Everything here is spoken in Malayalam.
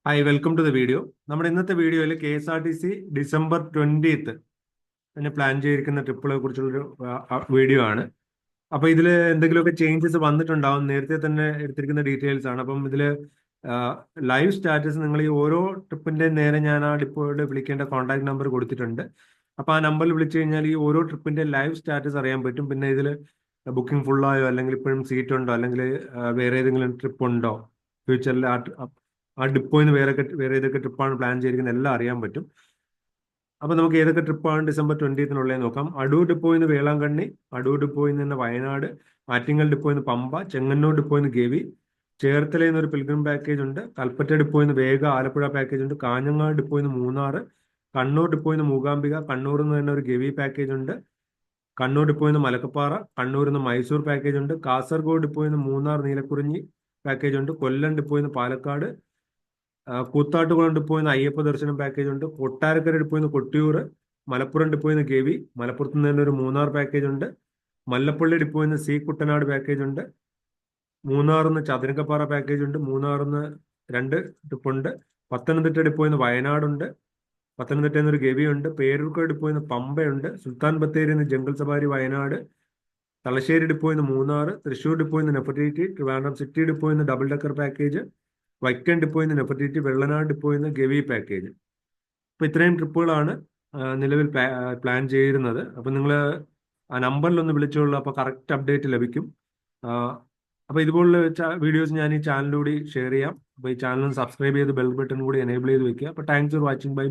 Hi, welcome to the video. നമ്മുടെ ഇന്നത്തെ വീഡിയോയിൽ KSRTC ഡിസംബർ 20th തന്നെ പ്ലാൻ ചെയ്തിരിക്കുന്ന ട്രിപ്പുകളെ കുറിച്ചുള്ളൊരു വീഡിയോ ആണ്. അപ്പൊ ഇതിൽ എന്തെങ്കിലുമൊക്കെ ചേഞ്ചസ് വന്നിട്ടുണ്ടാവും. നേരത്തെ തന്നെ എടുത്തിരിക്കുന്ന ഡീറ്റെയിൽസ് ആണ്. അപ്പം ഇതിൽ ലൈവ് സ്റ്റാറ്റസ് നിങ്ങൾ ഈ ഓരോ ട്രിപ്പിന്റെ നേരെ ഞാൻ ആ ഡിപ്പോയുടെ വിളിക്കേണ്ട കോൺടാക്ട് നമ്പർ കൊടുത്തിട്ടുണ്ട്. അപ്പൊ ആ നമ്പറിൽ വിളിച്ചു കഴിഞ്ഞാൽ ഈ ഓരോ ട്രിപ്പിന്റെ ലൈവ് സ്റ്റാറ്റസ് അറിയാൻ പറ്റും. പിന്നെ ഇതിൽ ബുക്കിംഗ് ഫുള്ളായോ, അല്ലെങ്കിൽ ഇപ്പോഴും സീറ്റ് ഉണ്ടോ, അല്ലെങ്കിൽ വേറെ ഏതെങ്കിലും ട്രിപ്പ് ഉണ്ടോ, ഫ്യൂച്ചറിൽ ആ ഡിപ്പോയിൽ നിന്ന് വേറെ ഏതൊക്കെ ട്രിപ്പാണ് പ്ലാൻ ചെയ്തിരിക്കുന്നത് എല്ലാം അറിയാൻ പറ്റും. അപ്പൊ നമുക്ക് ഏതൊക്കെ ട്രിപ്പാണ് ഡിസംബർ 20th നോക്കാം. അടൂർ ഡിപ്പോയിൽ നിന്ന് വേളാങ്കണ്ണി, അടൂർ ഡിപ്പോയിൽ നിന്ന് വയനാട്, ആറ്റിങ്ങൽ ഡിപ്പോയിൽ നിന്ന് പമ്പ, ചെങ്ങന്നൂർ ഡിപ്പോയിൽ നിന്ന് ഗവി, ചേർത്തലയിൽ നിന്ന് ഒരു പിൽഗ്രിം പാക്കേജ് ഉണ്ട്, കൽപ്പറ്റ ഡിപ്പോയിൽ നിന്ന് വേഗ ആലപ്പുഴ പാക്കേജ് ഉണ്ട്, കാഞ്ഞങ്ങാട് ഡിപ്പോയിൽ നിന്ന് മൂന്നാർ, കണ്ണൂർ ഡിപ്പോയിൽ നിന്ന് മൂകാംബിക, കണ്ണൂരിൽ നിന്ന് തന്നെ ഒരു ഗവി പാക്കേജ് ഉണ്ട്, കണ്ണൂർ ഡിപ്പോയിൽ നിന്ന് മലക്കപ്പാറ, കണ്ണൂരിൽ നിന്ന് മൈസൂർ പാക്കേജ് ഉണ്ട്, കാസർഗോഡ് ഡിപ്പോയിൽ നിന്ന് മൂന്നാർ നീലക്കുറിഞ്ഞി പാക്കേജ് ഉണ്ട്, കൊല്ലം ഡിപ്പോയിൽ നിന്ന് പാലക്കാട്, കൂത്താട്ടുകുളം ഡിപ്പോയിൽ നിന്ന് അയ്യപ്പ ദർശനം പാക്കേജ് ഉണ്ട്, കൊട്ടാരക്കര ഡിപ്പോയിൽ നിന്ന് കൊട്ടിയൂർ, മലപ്പുറം ഡിപ്പോയിൽ നിന്ന് ഗവി, മലപ്പുറത്ത് നിന്ന് തന്നെ ഒരു മൂന്നാർ പാക്കേജ് ഉണ്ട്, മല്ലപ്പള്ളി ഡിപ്പോയിൽ നിന്ന് സി കുട്ടനാട് പാക്കേജ് ഉണ്ട്, മൂന്നാറിൽ നിന്ന് ചതുരങ്കപ്പാറ പാക്കേജ് ഉണ്ട്, മൂന്നാറിൽ നിന്ന് 2 ട്രിപ്പുണ്ട്, പത്തനംതിട്ട ഡിപ്പോയിൽ നിന്ന് വയനാടുണ്ട്, പത്തനംതിട്ടയിൽ നിന്ന് ഒരു ഗവി ഉണ്ട്, പേരൂർക്കോട് ഡിപ്പോയിൽ നിന്ന് പമ്പയുണ്ട്, സുൽത്താൻ ബത്തേരിയിൽ നിന്ന് ജംഗിൾ സഫാരി വയനാട്, തലശ്ശേരി ഡിപ്പോയിൽ നിന്ന് മൂന്നാർ, തൃശ്ശൂർ ഡിപ്പോയിൽ നിന്ന് നെഫർട്ടിറ്റി, ട്രിവാൻഡ്രം സിറ്റി ഡിപ്പോയിൽ നിന്ന് ഡബിൾ ഡെക്കർ പാക്കേജ്, വൈക്കം ഡിപ്പോയിൽ നിന്ന് നെഫർട്ടിറ്റി, വെള്ളനാട് ഡിപ്പോയിൽ നിന്ന് ഗവി പാക്കേജ്. അപ്പൊ ഇത്രയും ട്രിപ്പുകളാണ് നിലവിൽ പ്ലാൻ ചെയ്യുന്നത്. അപ്പൊ നിങ്ങൾ ആ നമ്പറിൽ ഒന്ന് വിളിച്ചോളൂ. അപ്പൊ കറക്റ്റ് അപ്ഡേറ്റ് ലഭിക്കും. അപ്പൊ ഇതുപോലുള്ള വീഡിയോസ് ഞാൻ ഈ ചാനലിലൂടെ ഷെയർ ചെയ്യാം. അപ്പൊ ഈ ചാനൽ സബ്സ്ക്രൈബ് ചെയ്ത് ബെൽ ബട്ടൺ കൂടി എനേബിൾ ചെയ്ത് വെക്കുക. അപ്പൊ താങ്ക്സ് ഫോർ വാച്ചിങ്. ബൈ.